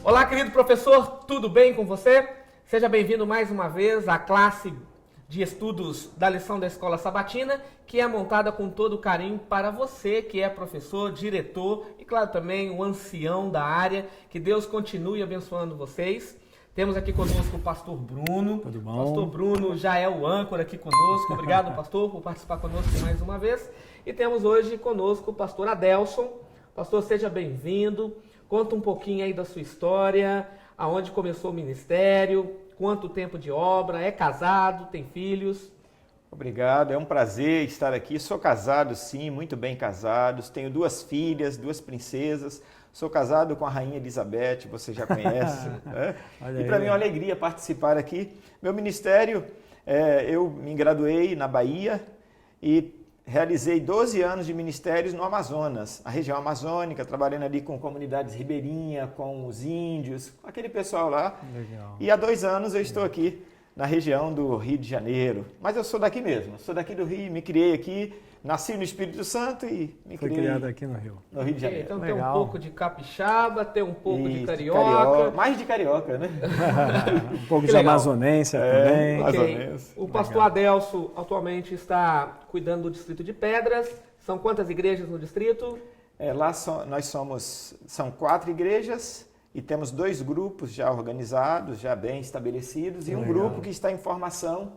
Olá, querido professor, tudo bem com você? Seja bem-vindo mais uma vez à classe de estudos da lição da Escola Sabatina, que é montada com todo carinho para você que é professor, diretor e, claro, também o ancião da área. Que Deus continue abençoando vocês. Temos aqui conosco o pastor Bruno. Tudo bom? O pastor Bruno já é o âncora aqui conosco. Obrigado, pastor, por participar conosco mais uma vez. E temos hoje conosco o pastor Adelson. Pastor, seja bem-vindo. Conta um pouquinho aí da sua história, aonde começou o ministério, quanto tempo de obra, é casado, tem filhos? Obrigado, é um prazer estar aqui. Sou casado, sim, muito bem casado. Tenho 2 filhas, 2 princesas. Sou casado com a Rainha Elizabeth, você já conhece. Né? E para mim é uma alegria participar aqui. Meu ministério, eu me graduei na Bahia e realizei 12 anos de ministérios no Amazonas, a região amazônica, trabalhando ali com comunidades ribeirinhas, com os índios, com aquele pessoal lá. Legal. E há 2 anos eu estou aqui na região do Rio de Janeiro. Mas eu sou daqui mesmo, sou daqui do Rio, me criei aqui, nasci no Espírito Santo e me Foi criei criado aqui no Rio. no Rio de Janeiro. Então Legal. tem um pouco de capixaba, tem um pouco de Isso, carioca. mais de carioca, né? Um pouco Que de legal. amazonência também. mais ou Ok. menos. O pastor Adelson atualmente está cuidando do distrito de Pedras. São quantas igrejas no distrito? Lá são 4 igrejas e temos 2 grupos já organizados, já bem estabelecidos e um Legal. grupo que está em formação.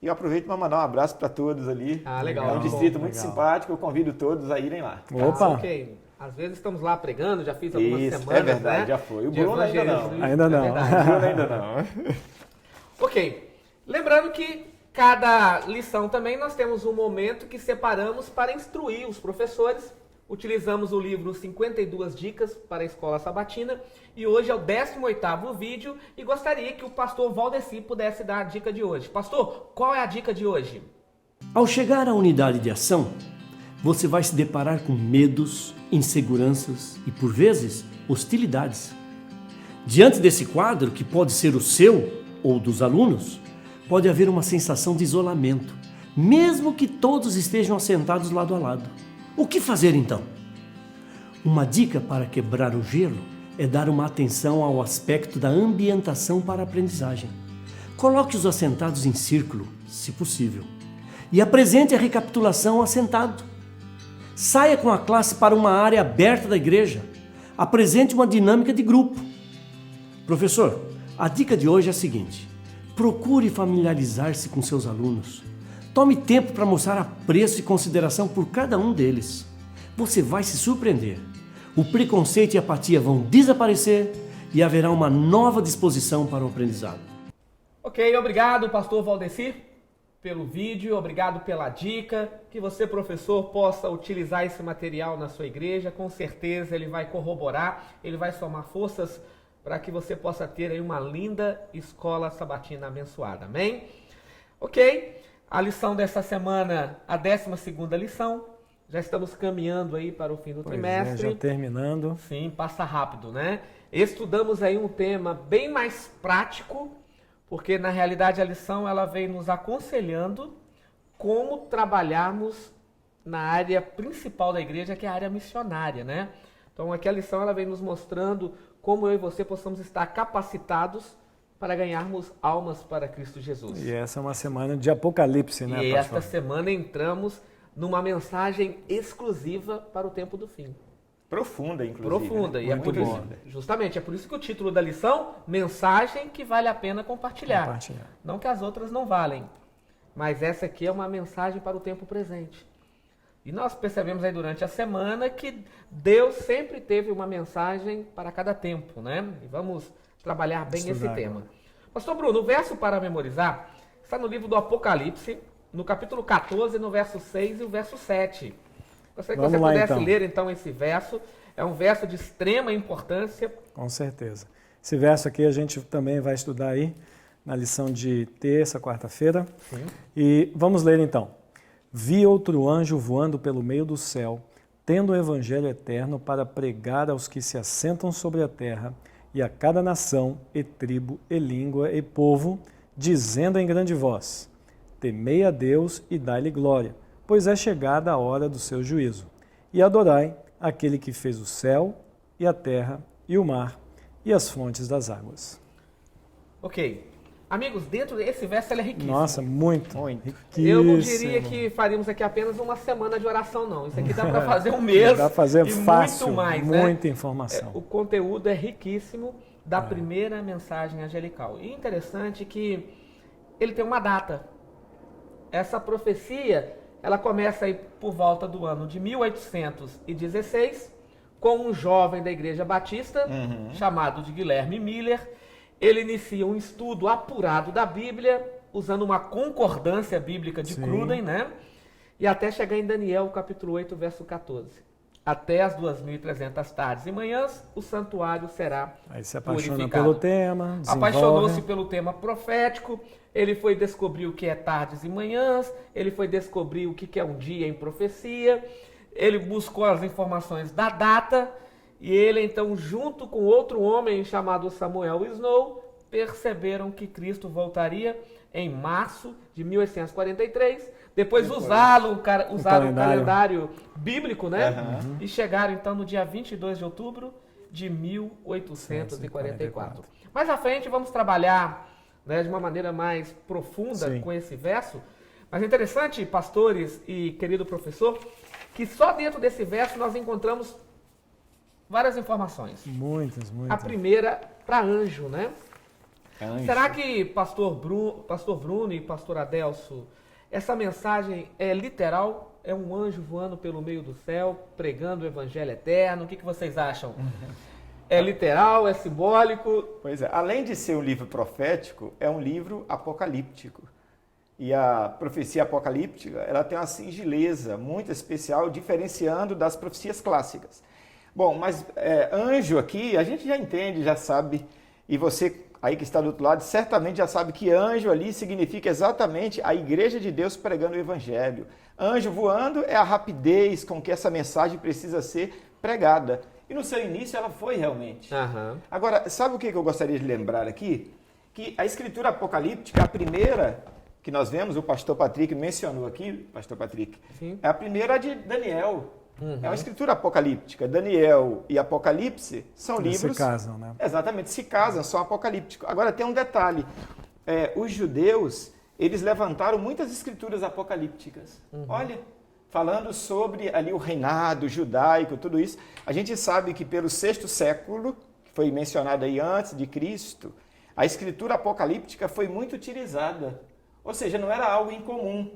E eu aproveito para mandar um abraço para todos ali. Ah, legal. É um distrito Bom, muito legal. simpático, eu convido todos a irem lá. Opa! Ok. Às vezes estamos lá pregando, já fiz algumas Isso, semanas, é verdade, né? já foi. O de Bruno ainda evangelismo. não. Ainda não. É verdade. Bruno ainda não. Ok. Lembrando que cada lição também nós temos um momento que separamos para instruir os professores. Utilizamos o livro 52 Dicas para a Escola Sabatina e hoje é o 18º vídeo e gostaria que o pastor Valdeci pudesse dar a dica de hoje. Pastor, qual é a dica de hoje? Ao chegar à unidade de ação, você vai se deparar com medos, inseguranças e, por vezes, hostilidades. Diante desse quadro, que pode ser o seu ou dos alunos, pode haver uma sensação de isolamento, mesmo que todos estejam assentados lado a lado. O que fazer então? Uma dica para quebrar o gelo é dar uma atenção ao aspecto da ambientação para a aprendizagem. Coloque-os assentados em círculo, se possível, e apresente a recapitulação assentado. Saia com a classe para uma área aberta da igreja. Apresente uma dinâmica de grupo. Professor, a dica de hoje é a seguinte: procure familiarizar-se com seus alunos. Tome tempo para mostrar apreço e consideração por cada um deles. Você vai se surpreender. O preconceito e a apatia vão desaparecer e haverá uma nova disposição para o aprendizado. Ok, obrigado, pastor Valdeci, pelo vídeo, obrigado pela dica. Que você, professor, possa utilizar esse material na sua igreja. Com certeza ele vai corroborar, ele vai somar forças para que você possa ter aí uma linda escola sabatina abençoada. Amém? Ok, a lição dessa semana, a 12ª lição. Já estamos caminhando aí para o fim do trimestre. Já terminando. Sim, passa rápido, né? Estudamos aí um tema bem mais prático, porque na realidade a lição ela vem nos aconselhando como trabalharmos na área principal da igreja, que é a área missionária, né? Então aqui a lição ela vem nos mostrando como eu e você possamos estar capacitados para ganharmos almas para Cristo Jesus. E essa é uma semana de Apocalipse, né, E pastor? esta semana entramos numa mensagem exclusiva para o tempo do fim. Profunda, inclusive. Profunda, né? e é Muito por isso, boa. justamente, é por isso que o título da lição, mensagem que vale a pena compartilhar. Compartilhar. Não que as outras não valem, mas essa aqui é uma mensagem para o tempo presente. E nós percebemos aí durante a semana que Deus sempre teve uma mensagem para cada tempo, né? E vamos trabalhar bem esse Estudar tema. agora. Pastor Bruno, o verso para memorizar está no livro do Apocalipse, no capítulo 14, no verso 6 e o verso 7. Gostaria que Vamos você lá, pudesse então. ler então esse verso. É um verso de extrema importância. Com certeza. Esse verso aqui a gente também vai estudar aí na lição de terça, quarta-feira. Sim. E vamos ler então. Vi outro anjo voando pelo meio do céu, tendo o evangelho eterno para pregar aos que se assentam sobre a terra e a cada nação, e tribo, e língua, e povo, dizendo em grande voz: temei a Deus e dai-lhe glória, pois é chegada a hora do seu juízo. E adorai aquele que fez o céu e a terra e o mar e as fontes das águas. Ok. Amigos, dentro desse verso ele é riquíssimo. Nossa, muito. Eu não diria que faríamos aqui apenas uma semana de oração, não. Isso aqui dá para fazer um mês. Dá para fazer e fácil, muito mais, muita né? informação. O conteúdo é riquíssimo da primeira mensagem angelical. E interessante que ele tem uma data. Essa profecia, ela começa aí por volta do ano de 1816, com um jovem da Igreja Batista, chamado de Guilherme Miller. Ele inicia um estudo apurado da Bíblia, usando uma concordância bíblica de Cruden, né? E até chegar em Daniel, capítulo 8, verso 14. Até as 2.300 tardes e manhãs, o santuário será Aí se apaixona purificado. pelo tema, Apaixonou-se pelo tema profético, ele foi descobrir o que é tardes e manhãs, ele foi descobrir o que é um dia em profecia, ele buscou as informações da data, e ele então, junto com outro homem chamado Samuel Snow, perceberam que Cristo voltaria em março de 1843, depois usaram o calendário bíblico, né? E chegaram então no dia 22 de outubro de 1844. Mais à frente vamos trabalhar, né, de uma maneira mais profunda com esse verso. Mas é interessante, pastores e querido professor, que só dentro desse verso nós encontramos várias informações. Muitas. A primeira para anjo, né? Anjo. Será que pastor Bruno e pastor Adelso, essa mensagem é literal? É um anjo voando pelo meio do céu, pregando o evangelho eterno? O que vocês acham? É literal? É simbólico? Pois é, além de ser um livro profético, é um livro apocalíptico. E a profecia apocalíptica, ela tem uma singeleza muito especial, diferenciando das profecias clássicas. Bom, mas anjo aqui, a gente já entende, já sabe, e você aí que está do outro lado, certamente já sabe que anjo ali significa exatamente a igreja de Deus pregando o evangelho. Anjo voando é a rapidez com que essa mensagem precisa ser pregada. E no seu início ela foi realmente. Agora, sabe o que eu gostaria de lembrar aqui? Que a escritura apocalíptica, a primeira que nós vemos, o pastor Patrick mencionou aqui, pastor Patrick, é a primeira de Daniel. É uma escritura apocalíptica. Daniel e Apocalipse são livros... Se casam, né? Exatamente, se casam, são apocalípticos. Agora tem um detalhe. Os judeus, eles levantaram muitas escrituras apocalípticas. Olha, falando sobre ali o reinado judaico, tudo isso. A gente sabe que pelo 6º século, que foi mencionado aí antes de Cristo, a escritura apocalíptica foi muito utilizada. Ou seja, não era algo incomum.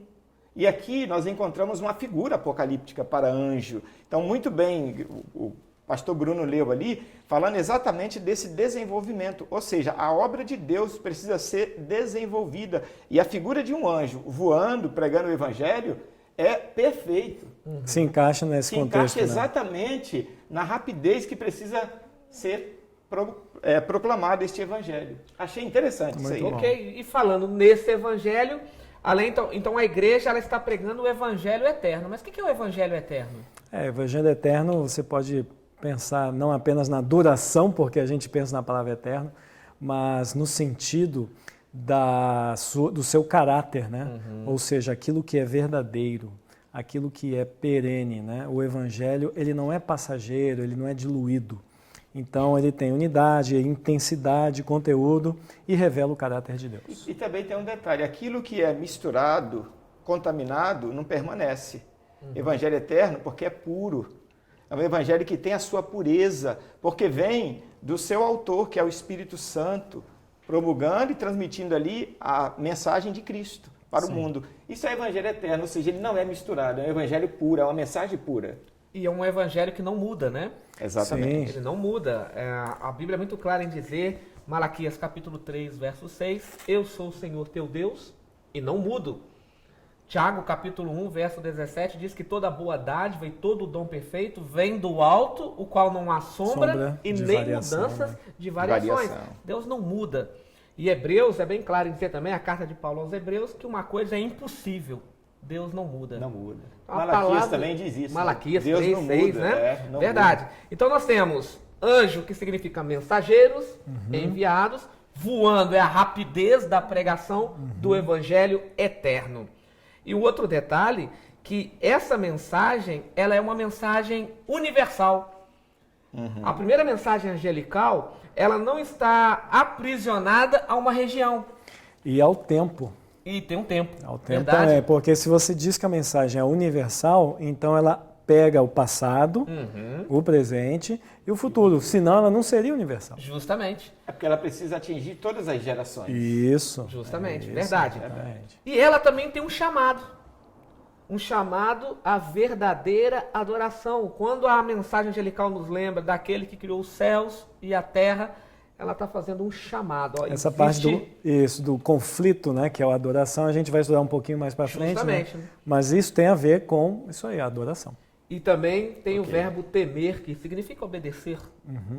E aqui nós encontramos uma figura apocalíptica para anjo. Então, muito bem, o pastor Bruno leu ali, falando exatamente desse desenvolvimento. Ou seja, a obra de Deus precisa ser desenvolvida. E a figura de um anjo voando, pregando o evangelho, é perfeito. Se encaixa nesse contexto. Se encaixa exatamente na rapidez que precisa ser proclamado este evangelho. Achei interessante isso aí. Ok, e falando nesse evangelho... Então a igreja ela está pregando o evangelho eterno. Mas o que é o evangelho eterno? O evangelho eterno você pode pensar não apenas na duração, porque a gente pensa na palavra eterno, mas no sentido do seu caráter, né? Ou seja, aquilo que é verdadeiro, aquilo que é perene, né? O evangelho ele não é passageiro, ele não é diluído. Então ele tem unidade, intensidade, conteúdo e revela o caráter de Deus. E também tem um detalhe, aquilo que é misturado, contaminado, não permanece. Evangelho eterno porque é puro. É um evangelho que tem a sua pureza, porque vem do seu autor, que é o Espírito Santo, promulgando e transmitindo ali a mensagem de Cristo para o mundo. Isso é evangelho eterno, ou seja, ele não é misturado, é um evangelho puro, é uma mensagem pura. E é um evangelho que não muda, né? Exatamente. Ele não muda. A Bíblia é muito clara em dizer, Malaquias capítulo 3, verso 6, eu sou o Senhor teu Deus e não mudo. Tiago capítulo 1, verso 17, diz que toda boa dádiva e todo dom perfeito vem do alto, o qual não há sombra e nem mudanças de variações. Deus não muda. E Hebreus é bem claro em dizer também, a carta de Paulo aos Hebreus, que uma coisa é impossível. Deus não muda. Não muda. A Malaquias palavra, também diz isso. Malaquias Deus 3, não 6, muda, né? não Verdade. muda. Então nós temos anjo, que significa mensageiros, enviados. Voando é a rapidez da pregação do evangelho eterno. E o outro detalhe, que essa mensagem, ela é uma mensagem universal. A primeira mensagem angelical ela não está aprisionada a uma região. E ao tempo. E tem um tempo. Ao tempo verdade? também, porque se você diz que a mensagem é universal, então ela pega o passado, o presente e o futuro. Senão ela não seria universal. Justamente. É porque ela precisa atingir todas as gerações. Isso. Justamente, Isso, verdade. exatamente. E ela também tem um chamado à verdadeira adoração. Quando a mensagem angelical nos lembra daquele que criou os céus e a terra, ela está fazendo um chamado. Ó, Essa parte do conflito, né, que é a adoração, a gente vai estudar um pouquinho mais para frente. Justamente. Né? Mas isso tem a ver com isso aí, a adoração. E também tem o verbo temer, que significa obedecer,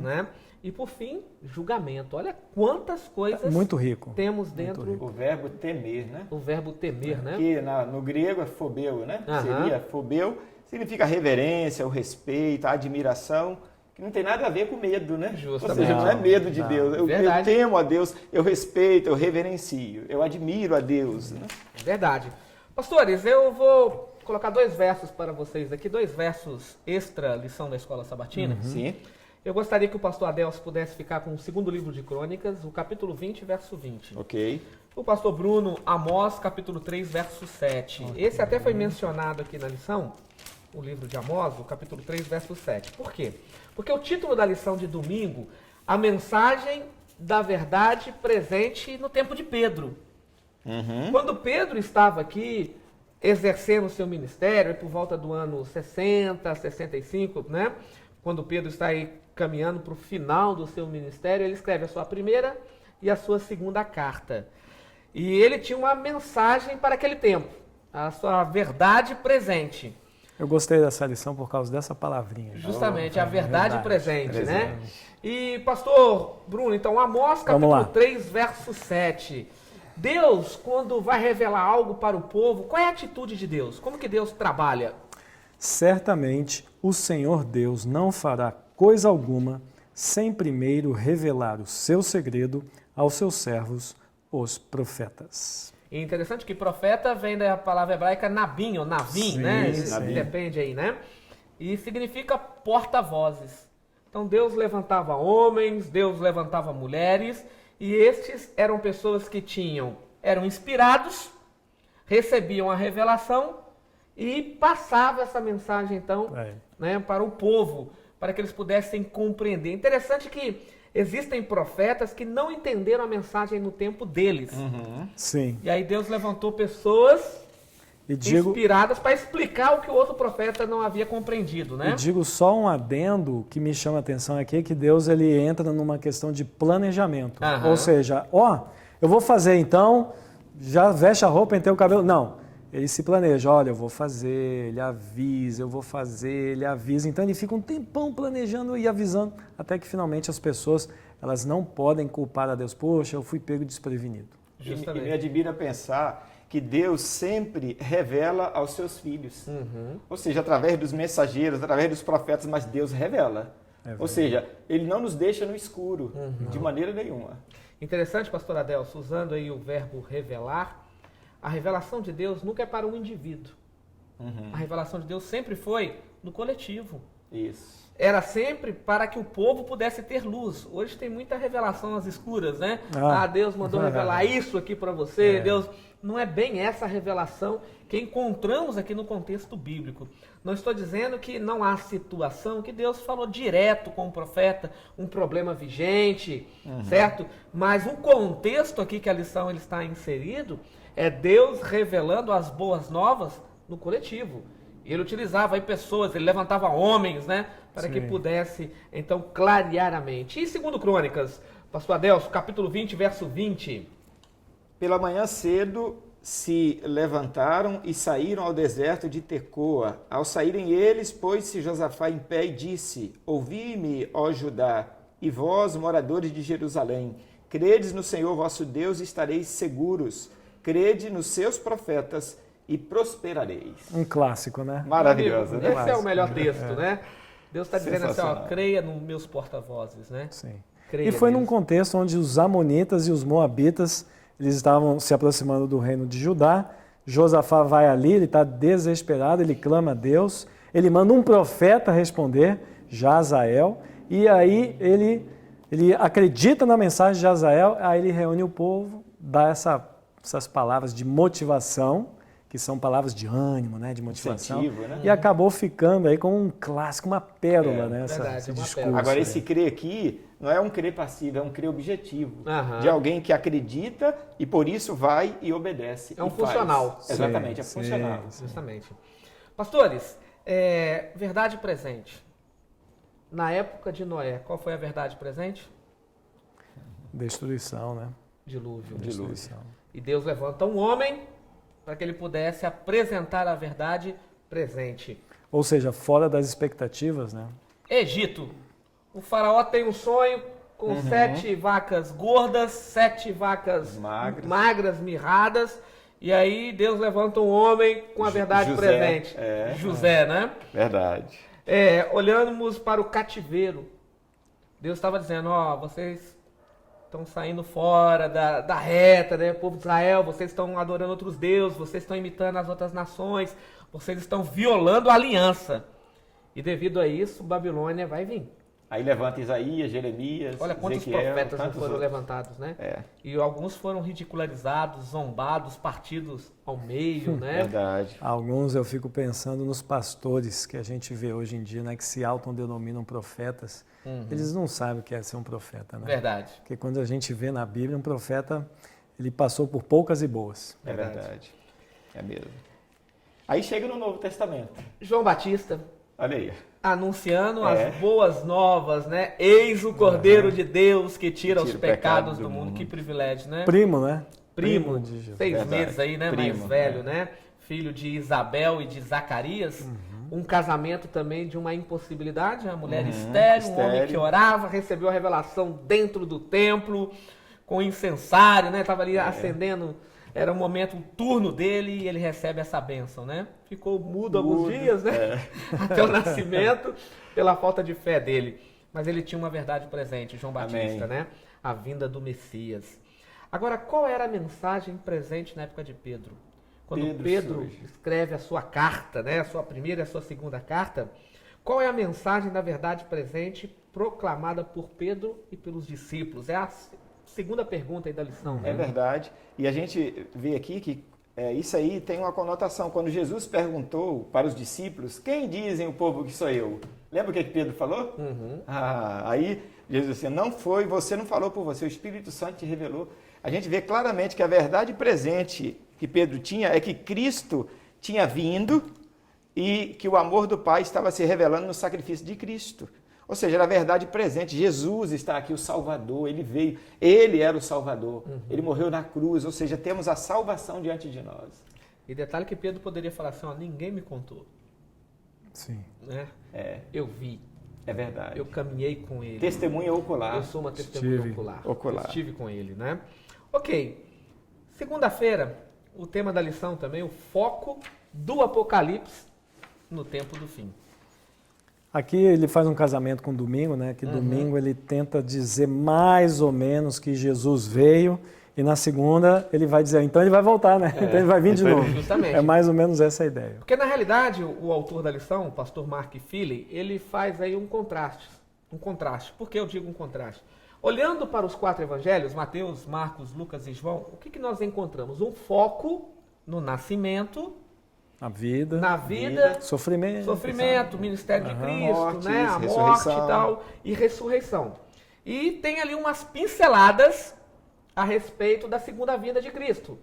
né? E por fim, julgamento. Olha quantas coisas Muito rico. temos dentro O verbo temer, né? o verbo temer, né? Que no grego é phobeu, né? Aham. Seria phobeu, significa reverência, o respeito, a admiração, que não tem nada a ver com medo, né? Justamente. Ou seja, não é medo de Deus. Eu Verdade. temo a Deus, eu respeito, eu reverencio, eu admiro a Deus. Né? Verdade. Pastores, eu vou colocar 2 versos para vocês aqui, 2 versos extra lição da Escola Sabatina. Sim. Eu gostaria que o pastor Adelso pudesse ficar com o 2º livro de Crônicas, o capítulo 20, verso 20. Ok. O pastor Bruno, Amós, capítulo 3, verso 7. Esse até foi mencionado aqui na lição, o livro de Amós, o capítulo 3, verso 7. Por quê? Porque o título da lição de domingo, a mensagem da verdade presente no tempo de Pedro. Quando Pedro estava aqui exercendo o seu ministério, por volta do ano 60, 65, né? Quando Pedro está aí caminhando para o final do seu ministério, ele escreve a sua primeira e a sua segunda carta. E ele tinha uma mensagem para aquele tempo, a sua verdade presente. Eu gostei dessa lição por causa dessa palavrinha. Justamente, a verdade presente, presente. né? E, pastor Bruno, então, Amós capítulo 3, verso 7. Deus, quando vai revelar algo para o povo, qual é a atitude de Deus? Como que Deus trabalha? Certamente o Senhor Deus não fará coisa alguma sem primeiro revelar o seu segredo aos seus servos, os profetas. E interessante que profeta vem da palavra hebraica nabim ou navim, Sim, né? sim. Depende aí, né? E significa porta-vozes. Então Deus levantava homens, Deus levantava mulheres, e estes eram pessoas que eram inspirados, recebiam a revelação e passavam essa mensagem, então, né, para o povo, para que eles pudessem compreender. Interessante que existem profetas que não entenderam a mensagem no tempo deles. Sim. E aí Deus levantou pessoas E digo, inspiradas para explicar o que o outro profeta não havia compreendido, né? e digo só um adendo que me chama a atenção aqui, que Deus ele entra numa questão de planejamento. Aham. Ou seja, eu vou fazer então, já veste a roupa, penteia o cabelo. Não, ele se planeja, olha, eu vou fazer, ele avisa, eu vou fazer, ele avisa. Então ele fica um tempão planejando e avisando, até que finalmente as pessoas, elas não podem culpar a Deus. Poxa, eu fui pego desprevenido. E me admira pensar que Deus sempre revela aos seus filhos. Ou seja, através dos mensageiros, através dos profetas, mas Deus revela. Ou seja, Ele não nos deixa no escuro, de maneira nenhuma. Interessante, pastor Adelso, usando aí o verbo revelar, a revelação de Deus nunca é para um indivíduo. A revelação de Deus sempre foi no coletivo. Isso. Era sempre para que o povo pudesse ter luz. Hoje tem muita revelação às escuras, né? Deus mandou revelar isso aqui para você. Deus, não é bem essa revelação que encontramos aqui no contexto bíblico. Não estou dizendo que não há situação que Deus falou direto com o profeta, um problema vigente, certo? Mas o contexto aqui que a lição ele está inserido é Deus revelando as boas novas no coletivo. Ele utilizava aí pessoas, ele levantava homens, né? Para que pudesse, então, clarear a mente. E segundo Crônicas, pastor Adelso, capítulo 20, verso 20. Pela manhã cedo se levantaram e saíram ao deserto de Tecoa. Ao saírem eles, pôs-se Josafá em pé e disse: Ouvi-me, ó Judá, e vós, moradores de Jerusalém, credes no Senhor vosso Deus e estareis seguros. Crede nos seus profetas e prosperareis. Um clássico, né? Maravilhoso, né? Esse é o melhor texto, né? Deus está dizendo assim, Sensacional. creia nos meus porta-vozes, né? Sim. Creia E foi num neles. contexto onde os amonitas e os moabitas, eles estavam se aproximando do reino de Judá. Josafá vai ali, ele está desesperado, ele clama a Deus, ele manda um profeta responder, Jazael, e aí ele ele acredita na mensagem de Azael, aí ele reúne o povo, dá essas palavras de motivação, que são palavras de ânimo, né, de motivação, incentivo, né? E acabou ficando aí como um clássico, uma pérola, né, verdade, esse uma discurso. pérola. Agora, aí. esse crer aqui não é um crer passivo, é um crer objetivo. Aham. De alguém que acredita e por isso vai e obedece. É um e faz. funcional. Exatamente, é Sim, funcional. sim. Justamente. Pastores, verdade presente. Na época de Noé, qual foi a verdade presente? Destruição, né? Dilúvio. Destruição. E Deus levanta um homem para que ele pudesse apresentar a verdade presente. Ou seja, fora das expectativas, né? Egito. O faraó tem um sonho com 7 vacas gordas, 7 vacas magras, mirradas. E aí Deus levanta um homem com a verdade José, presente. José, né? Verdade. Olhamos para o cativeiro. Deus estava dizendo, vocês estão saindo fora da reta, né? Povo de Israel, vocês estão adorando outros deuses, vocês estão imitando as outras nações, vocês estão violando a aliança. E devido a isso, Babilônia vai vir. Aí levanta Isaías, Jeremias, Olha quantos Ezequiel, profetas não tantos foram outros. levantados, né? É. E alguns foram ridicularizados, zombados, partidos ao meio, né? Verdade. Alguns eu fico pensando nos pastores que a gente vê hoje em dia, né, que se autodenominam profetas. Eles não sabem o que é ser um profeta, né? Verdade. Porque quando a gente vê na Bíblia, um profeta, ele passou por poucas e boas. É verdade. É mesmo. Aí chega no Novo Testamento. João Batista, Olha aí. anunciando as boas novas, né? Eis o Cordeiro de Deus que tira os o pecados pecado do do mundo. mundo. Que privilégio, né? Primo, né? Primo de Jesus. 6 Verdade. meses aí, né? Primo, Mais velho, né? Filho de Isabel e de Zacarias. Um casamento também de uma impossibilidade. A mulher estéril, um homem que orava, recebeu a revelação dentro do templo, com incensário, né? Estava ali acendendo. Era o momento, o turno dele, e ele recebe essa bênção, né? Ficou mudo alguns dias, né? Até o nascimento, pela falta de fé dele. Mas ele tinha uma verdade presente, João Batista, né? A vinda do Messias. Agora, qual era a mensagem presente na época de Pedro? Quando Pedro escreve a sua carta, né? A sua primeira e a sua segunda carta, qual é a mensagem da verdade presente proclamada por Pedro e pelos discípulos? É a segunda pergunta aí da lição, né? É verdade. E a gente vê aqui que isso aí tem uma conotação. Quando Jesus perguntou para os discípulos, quem dizem o povo que sou eu? Lembra o que Pedro falou? Aí Jesus disse, não foi, você não falou por você, o Espírito Santo te revelou. A gente vê claramente que a verdade presente que Pedro tinha é que Cristo tinha vindo e que o amor do Pai estava se revelando no sacrifício de Cristo. Ou seja, era a verdade presente. Jesus está aqui, o Salvador, ele veio, ele era o Salvador, ele morreu na cruz, ou seja, temos a salvação diante de nós. E detalhe que Pedro poderia falar assim, ninguém me contou, Sim. né? Eu vi, É verdade. eu caminhei com ele. Testemunha ocular. Eu sou uma testemunha ocular. Estive com ele, né? Ok. Segunda-feira, o tema da lição também, o foco do Apocalipse no tempo do fim. Aqui ele faz um casamento com domingo, né? Que domingo ele tenta dizer mais ou menos que Jesus veio e na segunda ele vai dizer, então ele vai voltar, né? Então ele vai vir de novo. Justamente. É mais ou menos essa a ideia. Porque na realidade o autor da lição, o pastor Mark Philly, ele faz aí um contraste. Um contraste. Por que eu digo um contraste? Olhando para os 4 evangelhos, Mateus, Marcos, Lucas e João, o que nós encontramos? Um foco no nascimento, A vida, na vida, sofrimento, ministério de Cristo, morte, né? A morte ressurreição. e tal, e ressurreição. E tem ali umas pinceladas a respeito da segunda vinda de Cristo.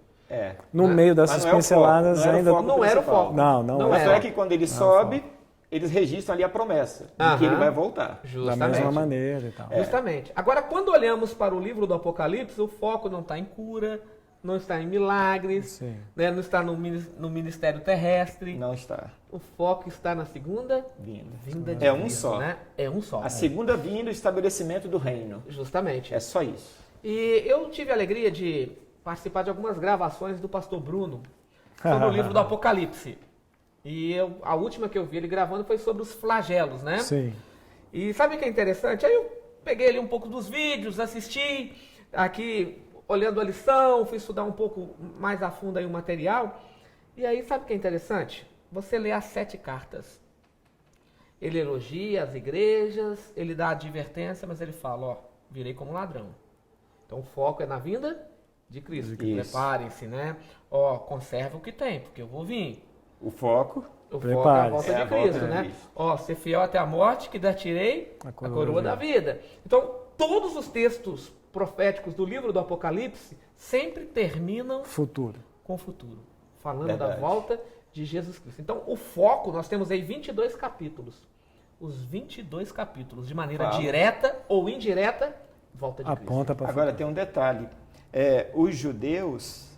No meio dessas Mas não é o pinceladas foco, ainda... Não era o foco. Não Mas era. é que quando ele sobe, eles registram ali a promessa de que ele vai voltar. da Justamente. mesma maneira e tal. Justamente. Agora, quando olhamos para o livro do Apocalipse, o foco não está em cura, não está em milagres, Sim. né? Não está no ministério terrestre. Não está. O foco está na segunda Vinda. de É um Cristo, só. né? É um só. A segunda vinda e o estabelecimento do reino. Justamente. É só isso. E eu tive a alegria de participar de algumas gravações do pastor Bruno sobre o livro do Apocalipse. E a última que eu vi ele gravando foi sobre os flagelos, né? Sim. E sabe o que é interessante? Aí eu peguei ali um pouco dos vídeos, assisti, aqui olhando a lição, fui estudar um pouco mais a fundo aí o material. E aí sabe o que é interessante? Você lê as 7 cartas. Ele elogia as igrejas, ele dá advertência, mas ele fala, virei como ladrão. Então o foco é na vinda de Cristo. Isso. Preparem-se, né? Ó, conserve o que tem, porque eu vou vir. O foco. O foco é a volta É de a volta Cristo, de né? Cristo. Ó, ser fiel até a morte, que dar tirei a coroa da vida. Então, todos os textos proféticos do livro do Apocalipse sempre terminam Futuro. com o futuro, falando Verdade. da volta de Jesus Cristo. Então, o foco, nós temos aí 22 capítulos. Os 22 capítulos, de maneira Fala. direta ou indireta, volta de Cristo. Aponta para Agora tem um detalhe. Os judeus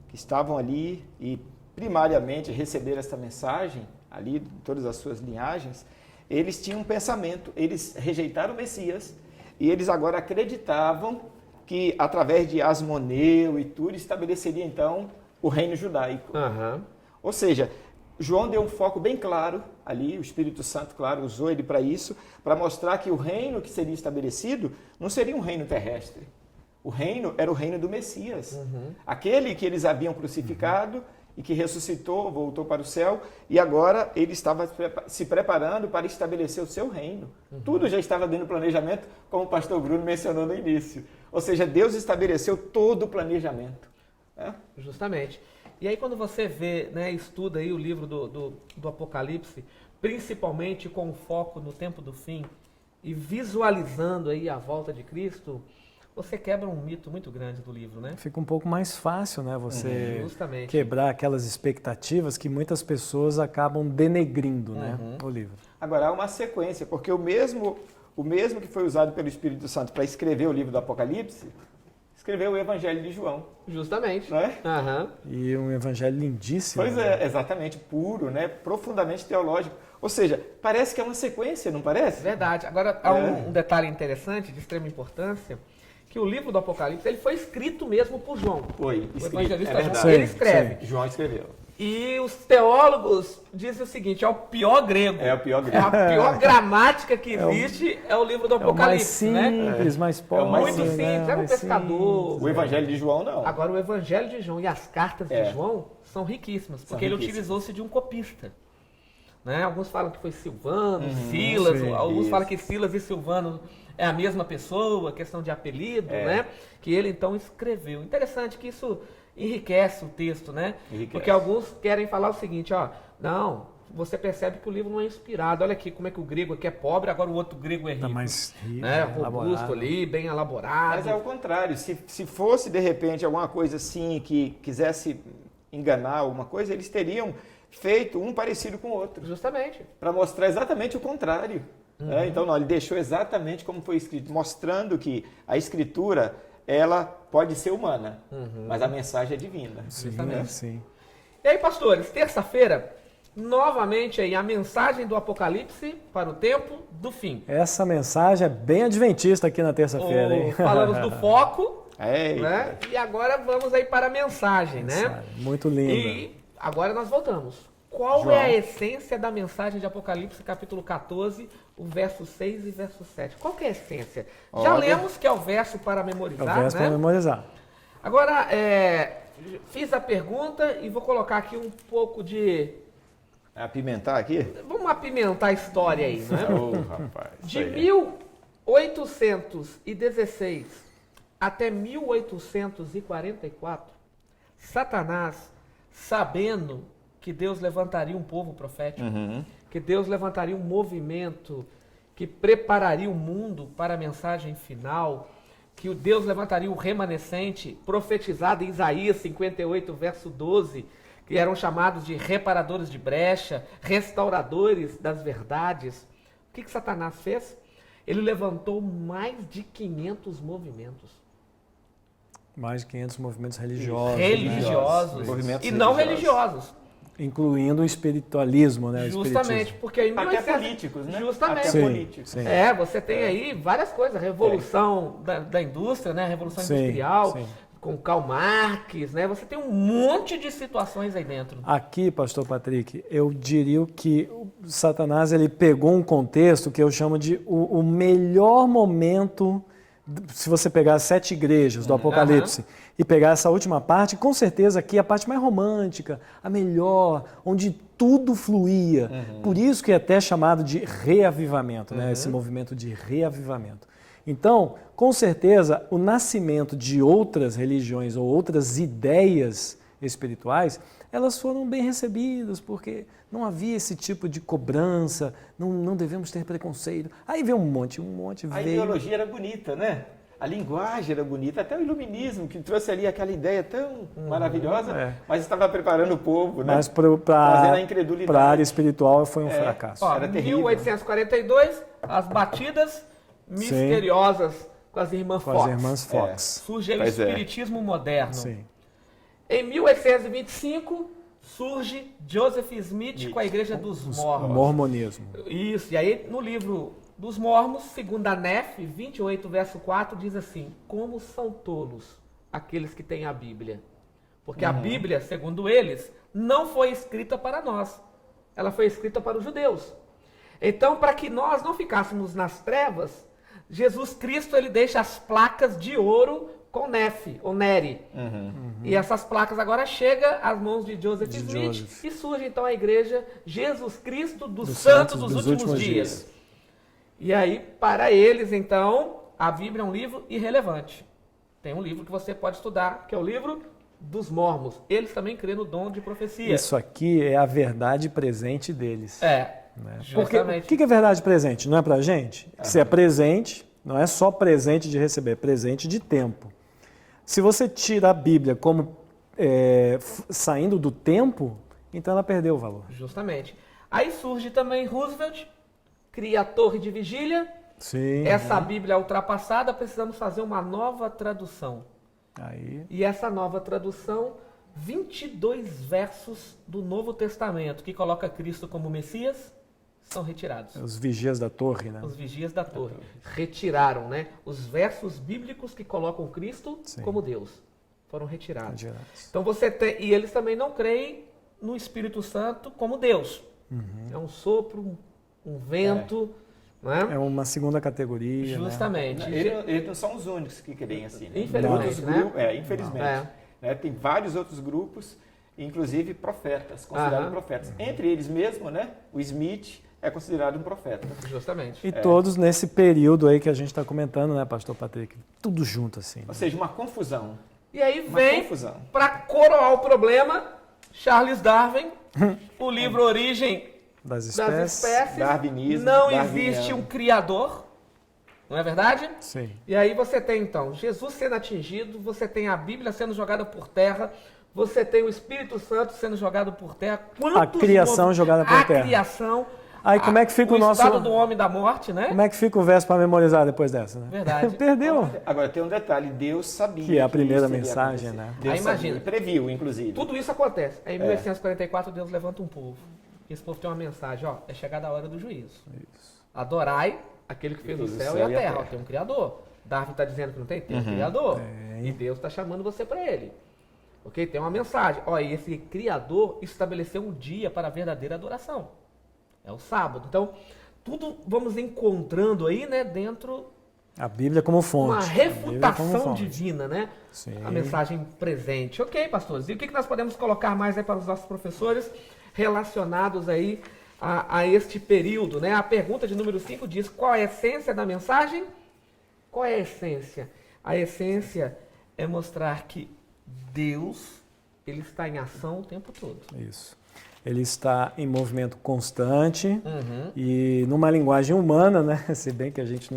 que estavam ali e primariamente receberam essa mensagem, ali, de todas as suas linhagens, eles tinham um pensamento, eles rejeitaram o Messias e eles agora acreditavam que através de Asmoneu e tudo estabeleceria então o reino judaico. Aham. Ou seja, João deu um foco bem claro ali, o Espírito Santo, claro, usou ele para isso, para mostrar que o reino que seria estabelecido não seria um reino terrestre. O reino era o reino do Messias. Aquele que eles haviam crucificado e que ressuscitou, voltou para o céu, e agora ele estava se preparando para estabelecer o seu reino. Tudo já estava dentro do planejamento, como o pastor Bruno mencionou no início. Ou seja, Deus estabeleceu todo o planejamento. Né? Justamente. E aí quando você vê, né, estuda aí o livro do Apocalipse, principalmente com foco no tempo do fim, e visualizando aí a volta de Cristo, você quebra um mito muito grande do livro, né? Fica um pouco mais fácil, né? Você Justamente. quebrar aquelas expectativas que muitas pessoas acabam denegrindo, né? O livro. Agora, há uma sequência, porque o mesmo que foi usado pelo Espírito Santo para escrever o livro do Apocalipse, escreveu o Evangelho de João. Justamente. Não é? Aham. E um evangelho lindíssimo. Pois né? é, exatamente, puro, né? Profundamente teológico. Ou seja, parece que é uma sequência, não parece? Verdade. Agora, há um detalhe interessante, de extrema importância, que o livro do Apocalipse ele foi escrito mesmo por João. Foi, O escrito, evangelista é João, verdade. ele escreve. João escreveu. E os teólogos dizem o seguinte, é o pior grego. É o pior grego. É a pior gramática que existe, é o livro do É o mais Apocalipse, né? simples, mais pobre. mais Muito simples, simples, era um mais pescador. simples. O Evangelho de João, não. Agora, o Evangelho de João e as cartas É. de João são riquíssimas, porque São ele riquíssimas. utilizou-se de um copista. Né? Alguns falam que foi Silvano, Silas, sim, alguns isso. falam que Silas e Silvano é a mesma pessoa, questão de apelido, É. né? Que ele então escreveu. Interessante que isso enriquece o texto, né? Enriquece. Porque alguns querem falar o seguinte, ó, não, você percebe que o livro não é inspirado. Olha aqui como é que o grego aqui é pobre, agora o outro grego é rico. Tá mais rico, né? Robusto elaborado. ali, bem elaborado. Mas é o contrário. Se fosse, de repente, alguma coisa assim que quisesse enganar alguma coisa, eles teriam feito um parecido com o outro, Justamente. para mostrar exatamente o contrário. Né? Então, não, ele deixou exatamente como foi escrito, mostrando que a escritura, ela pode ser humana, mas a mensagem é divina. Sim, Justamente. sim. E aí, pastores, terça-feira, novamente aí a mensagem do Apocalipse para o tempo do fim. Essa mensagem é bem adventista aqui na terça-feira, hein? Falamos do foco, Eita. né? E agora vamos aí para a mensagem, né? Muito linda. E agora nós voltamos. Qual João. é a essência da mensagem de Apocalipse, capítulo 14, o verso 6 e verso 7? Qual que é a essência? Já Olha. lemos que é o verso para É o memorizar, verso né? para memorizar. Agora, fiz a pergunta e vou colocar aqui um pouco de... Apimentar aqui? Vamos apimentar a história aí, né? Ô, rapaz. De isso aí. 1816 até 1844, Satanás, sabendo que Deus levantaria um povo profético, que Deus levantaria um movimento que prepararia o mundo para a mensagem final, que o Deus levantaria o remanescente, profetizado em Isaías 58, verso 12, que eram chamados de reparadores de brecha, restauradores das verdades. O que Satanás fez? Ele levantou mais de 500 movimentos. Mais de 500 movimentos religiosos. Religiosos. né? Movimentos E não religiosos. religiosos. Incluindo o espiritualismo, né? O Justamente, espiritismo. porque em Até 1800... políticos, né? Justamente. Até Sim, políticos. sim. Você tem aí várias coisas, revolução da indústria, né? Revolução Sim, industrial, sim. com Karl Marx, né? Você tem um monte de situações aí dentro. Aqui, pastor Patrick, eu diria que o Satanás ele pegou um contexto que eu chamo de o melhor momento, se você pegar as 7 igrejas do Apocalipse e pegar essa última parte, com certeza aqui é a parte mais romântica, a melhor, onde tudo fluía. Por isso que é até chamado de reavivamento, né? Esse movimento de reavivamento. Então, com certeza, o nascimento de outras religiões ou outras ideias espirituais, elas foram bem recebidas, porque não havia esse tipo de cobrança, não devemos ter preconceito. Aí veio um monte A veio. ideologia era bonita, né? A linguagem era bonita, até o iluminismo, que trouxe ali aquela ideia tão maravilhosa, mas estava preparando o povo, né? Mas Trazendo a incredulidade. para a área espiritual foi um fracasso. Ó, Era terrível. 1842, as batidas misteriosas com as irmãs Com Fox. as irmãs Fox. Surge aí o Pois é. espiritismo moderno. Sim. Em 1825, surge Joseph Smith com a Igreja dos O Mormons. mormonismo. Isso, e aí no livro dos Mormons, segundo a Nef, 28, verso 4, diz assim: como são tolos aqueles que têm a Bíblia. Porque a Bíblia, segundo eles, não foi escrita para nós. Ela foi escrita para os judeus. Então, para que nós não ficássemos nas trevas, Jesus Cristo ele deixa as placas de ouro com Nef, ou Neri. E essas placas agora chegam às mãos de Joseph Smith Joseph. e surge então a igreja Jesus Cristo dos Santos dos Últimos Dias. E aí, para eles, então, a Bíblia é um livro irrelevante. Tem um livro que você pode estudar, que é o livro dos Mormons. Eles também creem no dom de profecia. Isso aqui é a verdade presente deles. É, Porque justamente. o que é verdade presente? Não é pra gente? Se é presente, não é só presente de receber, é presente de tempo. Se você tira a Bíblia como saindo do tempo, então ela perdeu o valor. Justamente. Aí surge também Roosevelt, cria a Torre de Vigília. Sim. Essa Bíblia é ultrapassada, precisamos fazer uma nova tradução. Aí, E essa nova tradução, 22 versos do Novo Testamento, que coloca Cristo como Messias, são retirados. os vigias da torre, né? Os vigias da torre retiraram, né? Os versos bíblicos que colocam Cristo Sim. como Deus foram retirados. Retirados. Então você tem, e eles também não creem no Espírito Santo como Deus. É um sopro, um vento, não é? É uma segunda categoria, né? Justamente. Eles não são os únicos que creem assim. Né? Infelizmente, Outros né? grupos, infelizmente. Né? Tem vários outros grupos, inclusive profetas, considerados profetas. Entre eles mesmo, né? O Smith é considerado um profeta. Justamente. E todos nesse período aí que a gente está comentando, né, Pastor Patrick? Tudo junto assim. Ou seja, uma confusão. E aí Uma vem, confusão. para coroar o problema, Charles Darwin, o livro Origem Das das espécies. Espécies. Darwinismo, Não darwiniano. existe um criador, não é verdade? Sim. E aí você tem então Jesus sendo atingido, você tem a Bíblia sendo jogada por terra, você tem o Espírito Santo sendo jogado por terra. A criação jogada por terra. A criação. Aí como é que fica o nosso... estado do homem da morte, né? Como é que fica o verso para memorizar depois dessa, né? Verdade. Perdeu. Agora tem um detalhe, Deus sabia Que é a primeira isso iria mensagem, acontecer. né? Deus Aí imagina. sabia, previu, inclusive. Tudo isso acontece. Aí, em 1844, Deus levanta um povo. E esse povo tem uma mensagem, ó, é chegada a hora do juízo. Adorai aquele que fez o céu e a terra. Ó, tem um criador. Darwin está dizendo que não tem? Tem um criador. E Deus está chamando você para ele. Ok? Tem uma mensagem. Ó, e esse criador estabeleceu um dia para a verdadeira adoração. É o sábado. Então, tudo vamos encontrando aí, né, dentro A Bíblia como fonte. uma A Bíblia como refutação fonte. divina, né? Sim. A mensagem presente. Ok, pastores. E o que nós podemos colocar mais aí para os nossos professores relacionados aí a este período, né? A pergunta de número 5 diz: qual é a essência da mensagem? Qual é a essência? A essência é mostrar que Deus, ele está em ação o tempo todo. Isso. Ele está em movimento constante e numa linguagem humana, né? Se bem que a gente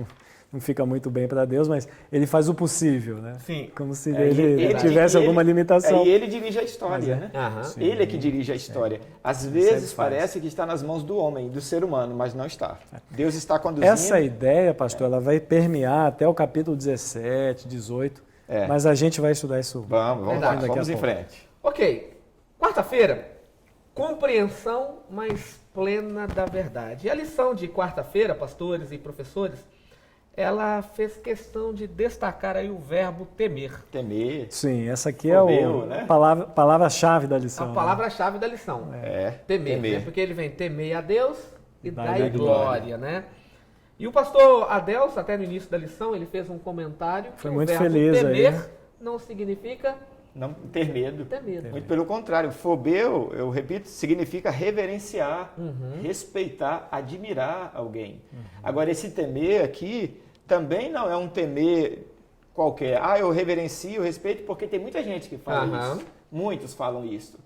não fica muito bem para Deus, mas ele faz o possível, né? Sim. Como se É, ele tivesse alguma limitação. E ele dirige a história, né? Aham. Sim. Ele é que dirige a história. Às ele vezes faz. parece que está nas mãos do homem, do ser humano, mas não está. Deus está conduzindo. Essa ideia, pastor, ela vai permear até o capítulo 17, 18, mas a gente vai estudar isso. Vamos lá, Verdade. vamos Daqui a em pouco. frente. Ok. Quarta-feira, compreensão mais plena da verdade. E a lição de quarta-feira, pastores e professores, ela fez questão de destacar aí o verbo temer. Temer. Sim, essa aqui Fobeu, é né? a palavra-chave da lição. A palavra-chave da lição. Temer, né? Porque ele vem temer a Deus e Dai-lhe dar glória, né? E o pastor Adelso, até no início da lição, ele fez um comentário que Foi o muito verbo feliz aí, temer né? não significa Não ter medo. ter medo. Muito pelo contrário. Fobeu, eu repito, significa reverenciar, respeitar, admirar alguém. Agora, esse temer aqui também não é um temer qualquer. Eu reverencio, respeito, porque tem muita gente que fala isso. Muitos falam isso.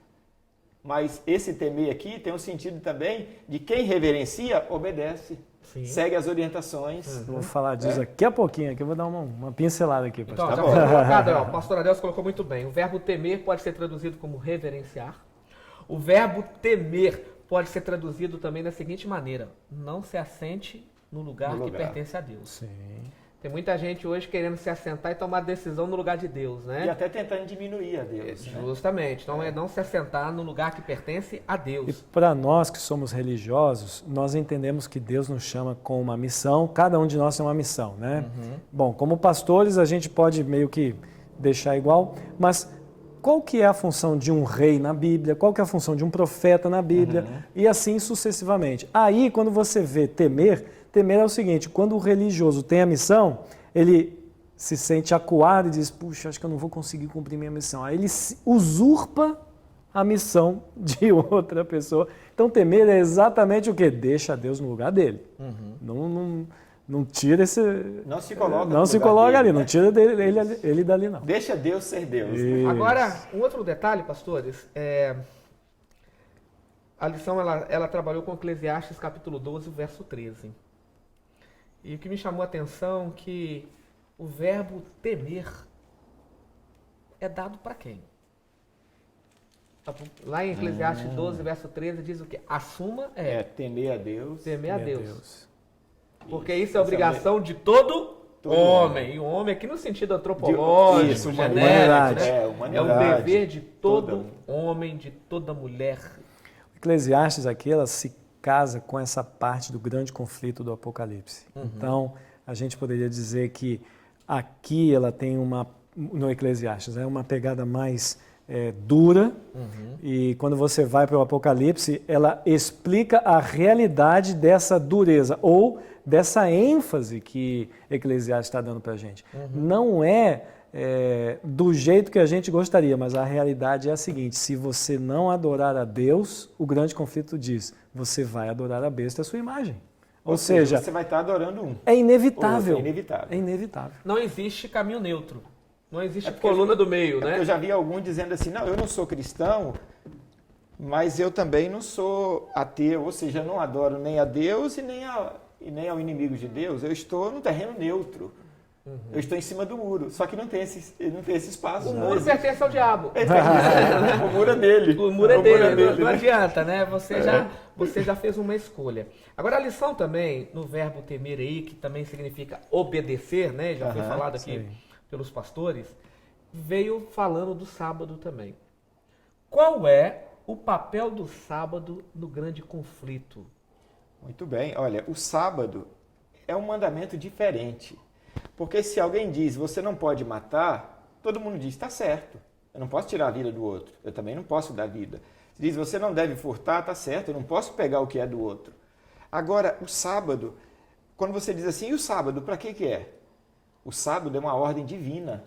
Mas esse temer aqui tem um sentido também de quem reverencia, obedece. Sim. Segue as orientações. Vou falar disso daqui a pouquinho, aqui eu vou dar uma pincelada aqui. Então, já foi colocado, o pastor Adelson colocou muito bem. O verbo temer pode ser traduzido como reverenciar. O verbo temer pode ser traduzido também da seguinte maneira: não se assente no lugar que pertence a Deus. Sim. Tem muita gente hoje querendo se assentar e tomar decisão no lugar de Deus, né? E até tentando diminuir a Deus. Justamente. Então é não se assentar no lugar que pertence a Deus. E para nós que somos religiosos, nós entendemos que Deus nos chama com uma missão, cada um de nós tem uma missão, né? Bom, como pastores a gente pode meio que deixar igual, mas qual que é a função de um rei na Bíblia? Qual que é a função de um profeta na Bíblia? E assim sucessivamente. Aí, quando você vê temer é o seguinte: quando o religioso tem a missão, ele se sente acuado e diz, puxa, acho que eu não vou conseguir cumprir minha missão. Aí ele usurpa a missão de outra pessoa. Então temer é exatamente o quê? Deixa Deus no lugar dele. Não tira esse... Não se coloca Não se coloca dele, ali, né? Não tira ele dali não. Deixa Deus ser Deus. Agora, um outro detalhe, pastores, a lição ela trabalhou com Eclesiastes capítulo 12, verso 13. E o que me chamou a atenção é que o verbo temer é dado para quem? Lá em Eclesiastes 12, verso 13, diz o quê? A suma é temer a Deus. Temer a Deus. Porque isso é obrigação de todo homem. E o homem aqui no sentido antropológico, genérico, né? É o dever de todo homem, de toda mulher. Eclesiastes aqui, ela se casa com essa parte do grande conflito do Apocalipse. Então, a gente poderia dizer que aqui ela tem no Eclesiastes, uma pegada mais dura, e quando você vai para o Apocalipse, ela explica a realidade dessa dureza, ou dessa ênfase que Eclesiastes está dando para a gente. Não é do jeito que a gente gostaria, mas a realidade é a seguinte: se você não adorar a Deus, o grande conflito diz, você vai adorar a besta, a sua imagem. Ou seja, você vai estar adorando um. É inevitável. É inevitável. É inevitável. Não existe caminho neutro. Não existe coluna do meio, né? Eu já vi algum dizendo assim, não, eu não sou cristão, mas eu também não sou ateu, ou seja, eu não adoro nem a Deus e nem ao inimigo de Deus. Eu estou no terreno neutro. Eu estou em cima do muro, só que não tem esse espaço. O muro pertence ao diabo. O muro é dele. O muro é dele, não adianta, né? Você já fez uma escolha. Agora a lição também, no verbo temer aí, que também significa obedecer, né? Já foi falado aqui pelos pastores, veio falando do sábado também. Qual é o papel do sábado no grande conflito? Muito bem. Olha, o sábado é um mandamento diferente. Porque se alguém diz, você não pode matar, todo mundo diz, está certo, eu não posso tirar a vida do outro, eu também não posso dar vida. Se diz, você não deve furtar, está certo, eu não posso pegar o que é do outro. Agora, o sábado, quando você diz assim, e o sábado, para que é? O sábado é uma ordem divina.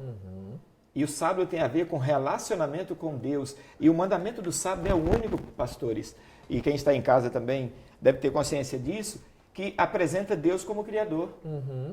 E o sábado tem a ver com relacionamento com Deus. E o mandamento do sábado é o único, pastores, e quem está em casa também deve ter consciência disso, que apresenta Deus como Criador,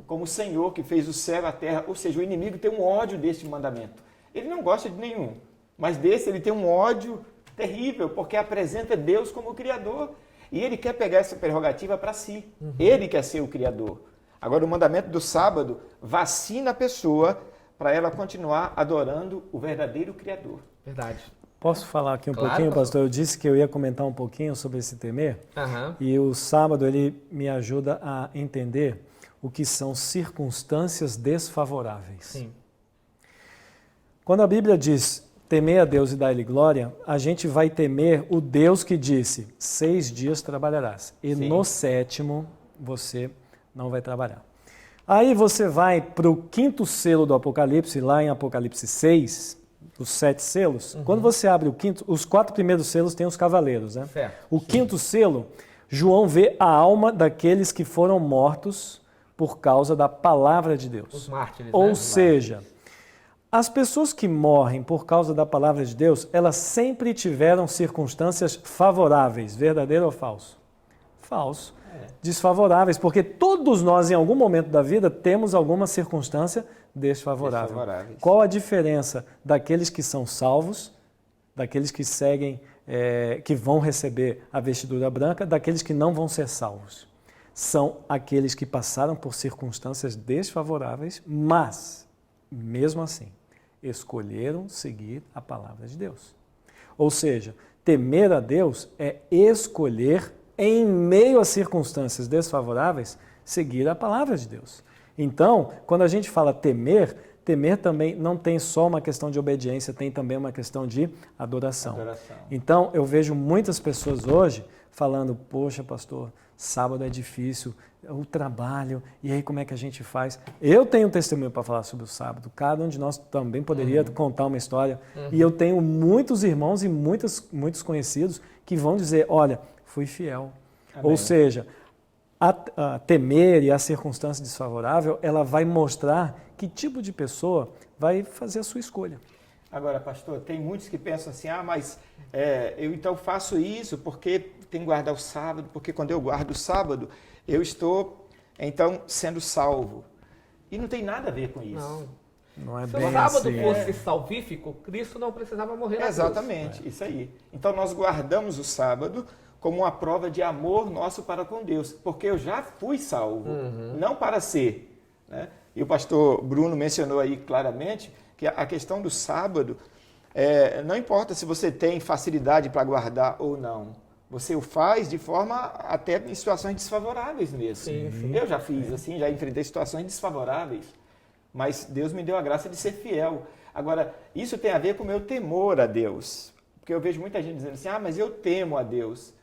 como Senhor que fez o céu e a terra. Ou seja, o inimigo tem um ódio deste mandamento. Ele não gosta de nenhum, mas desse ele tem um ódio terrível, porque apresenta Deus como Criador. E ele quer pegar essa prerrogativa para si. Ele quer ser o Criador. Agora, o mandamento do sábado vacina a pessoa para ela continuar adorando o verdadeiro Criador. Verdade. Posso falar aqui um pouquinho, pastor? Eu disse que eu ia comentar um pouquinho sobre esse temer. E o sábado, ele me ajuda a entender o que são circunstâncias desfavoráveis. Sim. Quando a Bíblia diz temer a Deus e dar-lhe glória, a gente vai temer o Deus que disse, 6 dias trabalharás. E no 7º você não vai trabalhar. Aí você vai para o 5º selo do Apocalipse, lá em Apocalipse 6, os 7 selos. Quando você abre o 5º, os 4 primeiros selos têm os cavaleiros, né? Certo. O 5º selo, João vê a alma daqueles que foram mortos por causa da palavra de Deus. Os mártires, Ou né? seja, as pessoas que morrem por causa da palavra de Deus, elas sempre tiveram circunstâncias favoráveis. Verdadeiro ou falso? Falso. desfavoráveis, porque todos nós, em algum momento da vida, temos alguma circunstância desfavorável. Qual a diferença daqueles que são salvos, daqueles que seguem, que vão receber a vestidura branca, daqueles que não vão ser salvos? São aqueles que passaram por circunstâncias desfavoráveis, mas, mesmo assim, escolheram seguir a palavra de Deus. Ou seja, temer a Deus é escolher, em meio a circunstâncias desfavoráveis, seguir a palavra de Deus. Então, quando a gente fala temer, temer também não tem só uma questão de obediência, tem também uma questão de adoração. Então, eu vejo muitas pessoas hoje falando, poxa, pastor, sábado é difícil, o trabalho, e aí como é que a gente faz? Eu tenho um testemunho para falar sobre o sábado, cada um de nós também poderia contar uma história, e eu tenho muitos irmãos e muitos conhecidos que vão dizer, olha, fui fiel. Amém. Ou seja, a temer e a circunstância desfavorável, ela vai mostrar que tipo de pessoa vai fazer a sua escolha. Agora, pastor, tem muitos que pensam assim, mas eu então faço isso porque tenho que guardar o sábado, porque quando eu guardo o sábado, eu estou, então, sendo salvo. E não tem nada a ver com isso. Não é Se bem o sábado assim, fosse salvífico, Cristo não precisava morrer na cruz. Exatamente, isso aí. Então, nós guardamos o sábado como uma prova de amor nosso para com Deus, porque eu já fui salvo, não para ser. Né? E o pastor Bruno mencionou aí claramente que a questão do sábado, não importa se você tem facilidade para guardar ou não, você o faz de forma até em situações desfavoráveis mesmo. Sim. Eu já fiz assim, já enfrentei situações desfavoráveis, mas Deus me deu a graça de ser fiel. Agora, isso tem a ver com o meu temor a Deus, porque eu vejo muita gente dizendo assim, mas eu temo a Deus.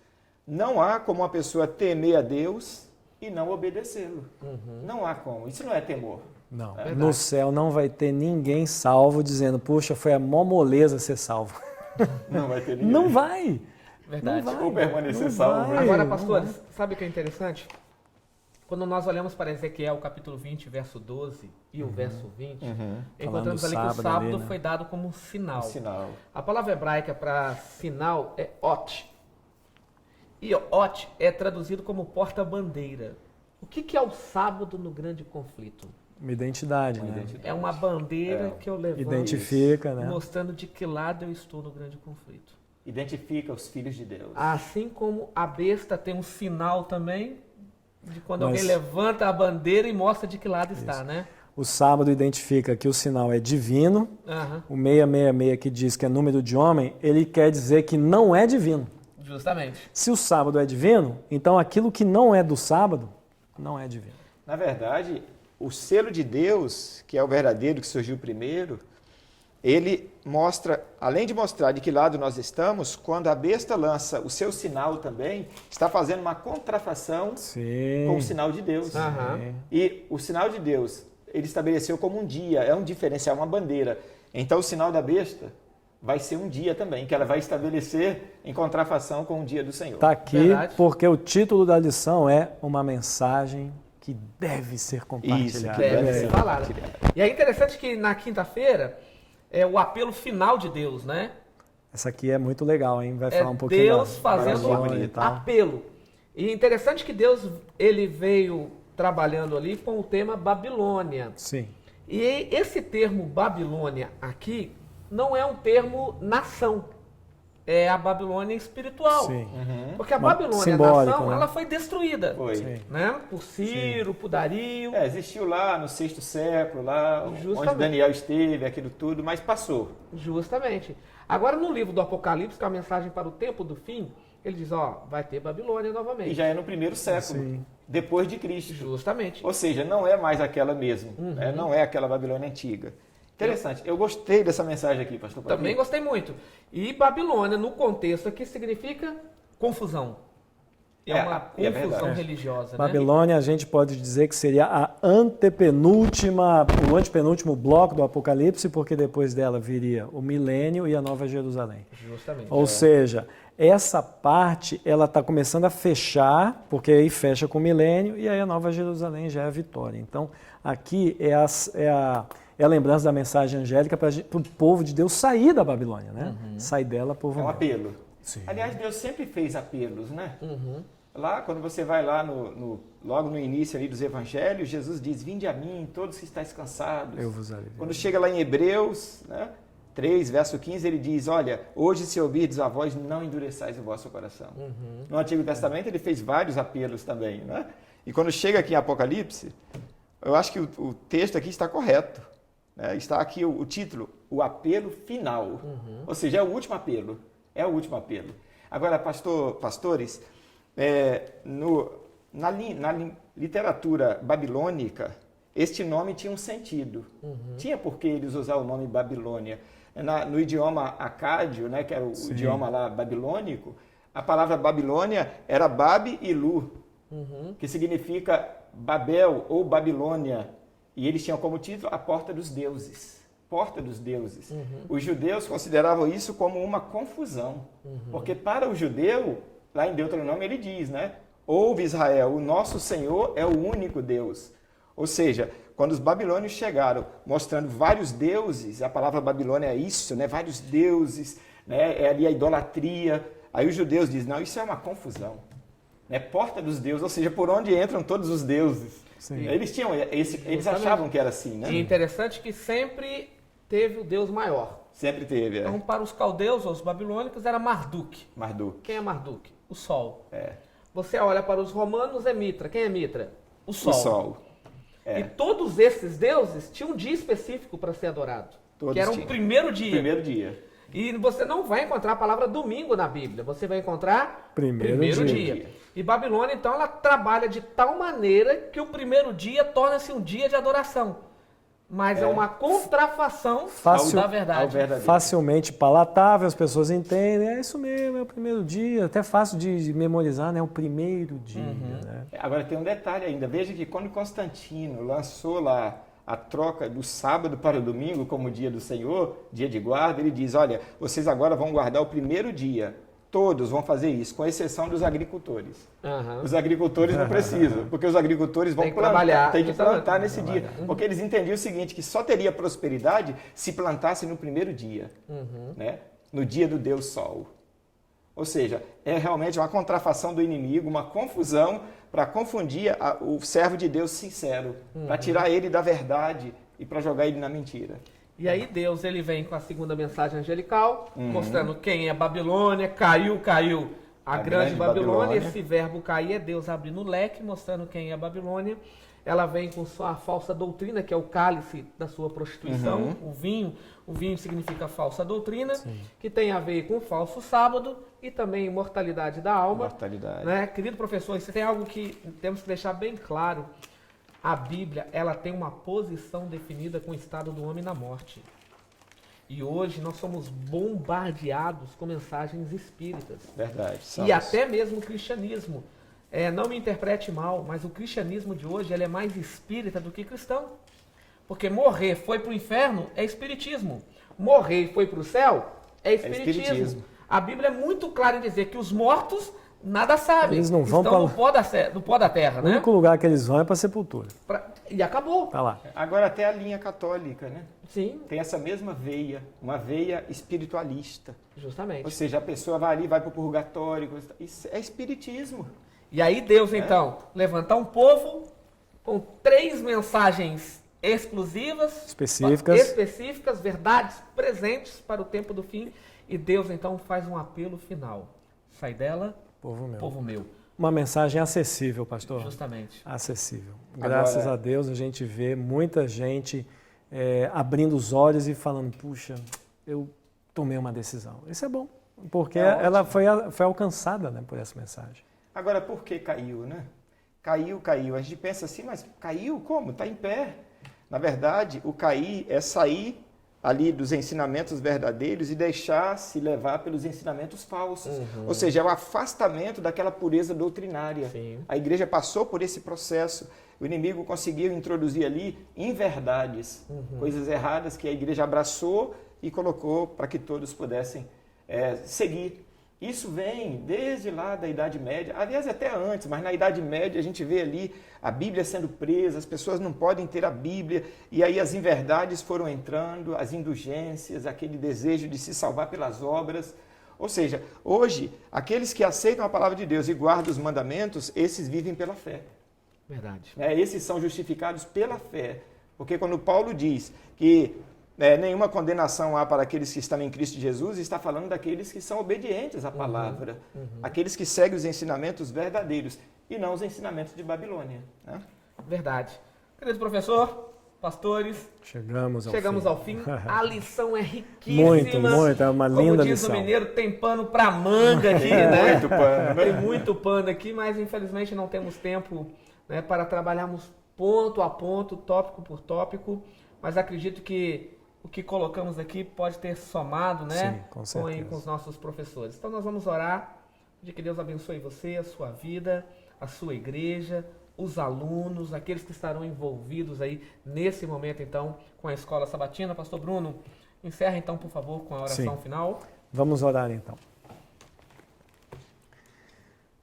Não há como uma pessoa temer a Deus e não obedecê-lo. Não há como. Isso não é temor. Não. No céu não vai ter ninguém salvo dizendo, puxa, foi a mó moleza ser salvo. Não vai ter ninguém. Não vai. Verdade. Ou permanecer salvo. Agora, pastores, sabe o que é interessante? Quando nós olhamos para Ezequiel, capítulo 20, verso 12 e o verso 20, encontramos ali que o sábado foi dado como um sinal. Um sinal. A palavra hebraica para sinal é ot. E ot é traduzido como porta-bandeira. O que é o sábado no grande conflito? Uma identidade, né? É uma bandeira que eu levanto, identifica, né? Mostrando de que lado eu estou no grande conflito. Identifica os filhos de Deus. Assim como a besta tem um sinal também, de quando alguém levanta a bandeira e mostra de que lado está, né? O sábado identifica que o sinal é divino, o 666 que diz que é número de homem, ele quer dizer que não é divino. Justamente. Se o sábado é divino, então aquilo que não é do sábado, não é divino. Na verdade, o selo de Deus, que é o verdadeiro, que surgiu primeiro, ele mostra, além de mostrar de que lado nós estamos, quando a besta lança o seu sinal também, está fazendo uma contrafação com o sinal de Deus. E o sinal de Deus, ele estabeleceu como um dia, é um diferencial, uma bandeira. Então o sinal da besta vai ser um dia também, que ela vai estabelecer em contrafação com o dia do Senhor. Está aqui porque o título da lição é uma mensagem que deve ser compartilhada. Isso, que deve ser falada. E é interessante que na quinta-feira é o apelo final de Deus, né? Essa aqui é muito legal, hein? Vai falar um pouquinho Deus fazendo um apelo. E é interessante que Deus ele veio trabalhando ali com o tema Babilônia. Sim. E esse termo Babilônia aqui não é um termo nação. É a Babilônia espiritual. Sim. Porque a Babilônia, nação, ela foi destruída. Né? Por Ciro, por Dario. Existiu lá no 6º século, lá onde Daniel esteve, aquilo tudo, mas passou. Justamente. Agora no livro do Apocalipse, que é a mensagem para o tempo do fim, ele diz, vai ter Babilônia novamente. E já é no 1º século, depois de Cristo. Justamente. Ou seja, não é mais aquela mesmo. Não é aquela Babilônia antiga. Interessante. Eu gostei dessa mensagem aqui, pastor Paulo. Também gostei muito. E Babilônia, no contexto aqui, significa confusão. É uma confusão religiosa. Babilônia, a gente pode dizer que seria o antepenúltimo bloco do Apocalipse, porque depois dela viria o milênio e a Nova Jerusalém. Justamente. Ou seja, essa parte ela está começando a fechar, porque aí fecha com o milênio e aí a Nova Jerusalém já é a vitória. Então, aqui é a lembrança da mensagem angélica para o povo de Deus sair da Babilônia, né? Sair dela, povo. É um apelo. Sim. Aliás, Deus sempre fez apelos, né? Lá, quando você vai lá logo no início ali dos evangelhos, Jesus diz, vinde a mim, todos que estáis cansados. Eu vos aliviarei. Quando chega lá em Hebreus, né, 3, verso 15, ele diz, olha, hoje se ouvirdes a voz, não endureçais o vosso coração. No Antigo Testamento ele fez vários apelos também, né? E quando chega aqui em Apocalipse, eu acho que o texto aqui está correto. Né? Está aqui o título, o apelo final. Ou seja, é o último apelo. É o último apelo. Agora, pastores, na literatura babilônica, este nome tinha um sentido. Tinha por que eles usar o nome Babilônia. No idioma acádio, né, que era o idioma lá babilônico, a palavra Babilônia era Babi e Lu, que significa Babel ou Babilônia. E eles tinham como título a Porta dos Deuses. Porta dos Deuses. Os judeus consideravam isso como uma confusão. Porque para o judeu, lá em Deuteronômio ele diz, né? Ouve Israel, o nosso Senhor é o único Deus. Ou seja, quando os babilônios chegaram mostrando vários deuses, a palavra Babilônia é isso, né? Vários deuses, né? É ali a idolatria. Aí os judeus dizem, não, isso é uma confusão. Né? Porta dos deuses, ou seja, por onde entram todos os deuses. Sim. Eles achavam que era assim, né? E interessante que sempre teve o Deus maior. Sempre teve, Então, para os caldeus, ou os babilônicos, era Marduk. Marduk. Quem é Marduk? O Sol. Você olha para os romanos, é Mitra. Quem é Mitra? O Sol. O Sol. E todos esses deuses tinham um dia específico para ser adorado. Todos que era o primeiro dia. Primeiro dia. E você não vai encontrar a palavra domingo na Bíblia. Você vai encontrar primeiro dia. E Babilônia, então, ela trabalha de tal maneira que o primeiro dia torna-se um dia de adoração. Mas é uma contrafação da verdade. Facilmente palatável, as pessoas entendem. É isso mesmo, é o primeiro dia. Até fácil de memorizar, né? O primeiro dia. Né? Agora tem um detalhe ainda. Veja que quando Constantino lançou lá a troca do sábado para o domingo como dia do Senhor, dia de guarda, ele diz, olha, vocês agora vão guardar o primeiro dia. Todos vão fazer isso, com exceção dos agricultores. Os agricultores não precisam, porque os agricultores vão tem que plantar nesse dia. Porque eles entendiam o seguinte, que só teria prosperidade se plantasse no primeiro dia, né? No dia do Deus Sol. Ou seja, é realmente uma contrafação do inimigo, uma confusão para confundir o servo de Deus sincero, para tirar ele da verdade e para jogar ele na mentira. E aí Deus ele vem com a segunda mensagem angelical, mostrando quem é Babilônia, caiu a grande Babilônia. Esse verbo cair é Deus abrindo o leque, mostrando quem é Babilônia. Ela vem com sua falsa doutrina, que é o cálice da sua prostituição, o vinho. O vinho significa falsa doutrina, que tem a ver com o falso sábado e também imortalidade da alma. Mortalidade. Né? Querido professor, isso tem algo que temos que deixar bem claro. A Bíblia, ela tem uma posição definida com o estado do homem na morte. E hoje nós somos bombardeados com mensagens espíritas. Verdade. E até mesmo o cristianismo. Não me interprete mal, mas o cristianismo de hoje ele é mais espírita do que cristão. Porque morrer foi para o inferno é espiritismo. Morrer e foi para o céu é espiritismo. A Bíblia é muito clara em dizer que os mortos nada sabem. Eles não vão estão no pó da terra, né? O único lugar que eles vão é para a sepultura. E acabou. Tá lá. Agora até a linha católica, né? Sim. Tem essa mesma veia, uma veia espiritualista. Justamente. Ou seja, a pessoa vai ali, vai para o purgatório. Isso é espiritismo. E aí Deus, então, levanta um povo com 3 mensagens exclusivas, específicas, verdades presentes para o tempo do fim. E Deus, então, faz um apelo final. Sai dela, povo meu. Uma mensagem acessível, pastor. Justamente. Acessível. Graças a Deus a gente vê muita gente abrindo os olhos e falando, puxa, eu tomei uma decisão. Isso é bom, porque ela foi alcançada, né, por essa mensagem. Agora, por que caiu, né? Caiu. A gente pensa assim, mas caiu como? Está em pé. Na verdade, o cair é sair ali dos ensinamentos verdadeiros e deixar-se levar pelos ensinamentos falsos. Ou seja, é o afastamento daquela pureza doutrinária. Sim. A igreja passou por esse processo. O inimigo conseguiu introduzir ali inverdades, coisas erradas que a igreja abraçou e colocou para que todos pudessem seguir. Isso vem desde lá da Idade Média, aliás até antes, mas na Idade Média a gente vê ali a Bíblia sendo presa, as pessoas não podem ter a Bíblia, e aí as inverdades foram entrando, as indulgências, aquele desejo de se salvar pelas obras, Ou seja, hoje, aqueles que aceitam a palavra de Deus e guardam os mandamentos, esses vivem pela fé. Verdade. Esses são justificados pela fé. Porque quando Paulo diz que nenhuma condenação há para aqueles que estão em Cristo Jesus, está falando daqueles que são obedientes à palavra, aqueles que seguem os ensinamentos verdadeiros e não os ensinamentos de Babilônia. Né? Verdade. Querido professor, pastores, Chegamos ao fim. A lição é riquíssima. Muito, é uma linda Como diz lição. o mineiro, tem pano pra manga aqui, né? Muito pano, né? Tem muito pano aqui, mas infelizmente não temos tempo, né, para trabalharmos ponto a ponto, tópico por tópico, mas acredito que o que colocamos aqui pode ter somado, né, Sim, com certeza. com os nossos professores. Então nós vamos orar de que Deus abençoe você, a sua vida, a sua igreja, os alunos, aqueles que estarão envolvidos aí nesse momento, então, com a Escola Sabatina. Pastor Bruno, encerra então, por favor, com a oração final. Vamos orar então.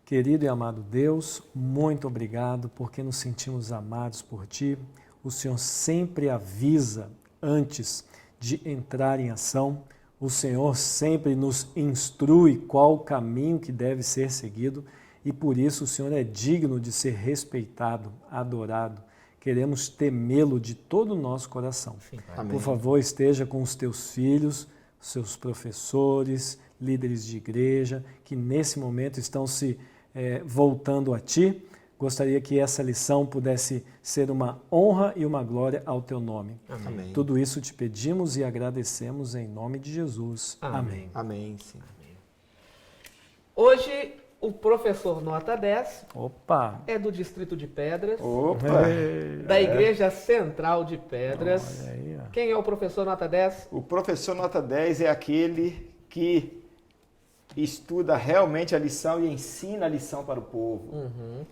Querido e amado Deus, muito obrigado porque nos sentimos amados por Ti. O Senhor sempre avisa antes de entrar em ação. O Senhor sempre nos instrui qual o caminho que deve ser seguido e por isso o Senhor é digno de ser respeitado, adorado. Queremos temê-lo de todo o nosso coração. Sim, por favor, esteja com os teus filhos, seus professores, líderes de igreja, que nesse momento estão se voltando a Ti. Gostaria que essa lição pudesse ser uma honra e uma glória ao Teu nome. Amém. Tudo isso te pedimos e agradecemos em nome de Jesus. Amém. Amém, sim. Hoje, o professor Nota 10 Opa! é do Distrito de Pedras, Opa! da Igreja Central de Pedras. Olha aí, ó. Quem é o professor Nota 10? O professor Nota 10 é aquele que estuda realmente a lição e ensina a lição para o povo.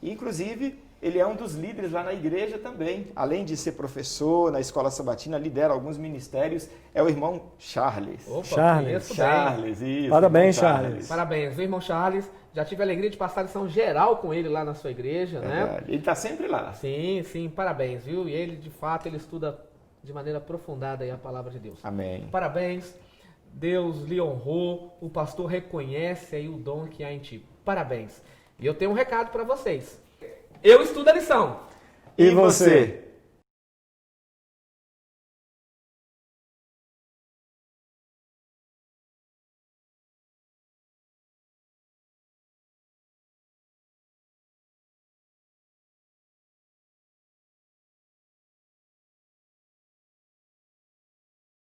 Inclusive, ele é um dos líderes lá na igreja também. Além de ser professor na Escola Sabatina, lidera alguns ministérios. É o irmão Charles. Opa, Charles. conheço bem. Charles, isso. Parabéns, irmão Charles. Parabéns, viu, irmão Charles? Já tive a alegria de passar a lição geral com ele lá na sua igreja, né? Verdade. Ele está sempre lá. Sim, sim, parabéns, viu? E ele, de fato, ele estuda de maneira aprofundada aí a palavra de Deus. Amém. Parabéns, Deus lhe honrou, o pastor reconhece aí o dom que há em ti. Parabéns. E eu tenho um recado para vocês. Eu estudo a lição. E você?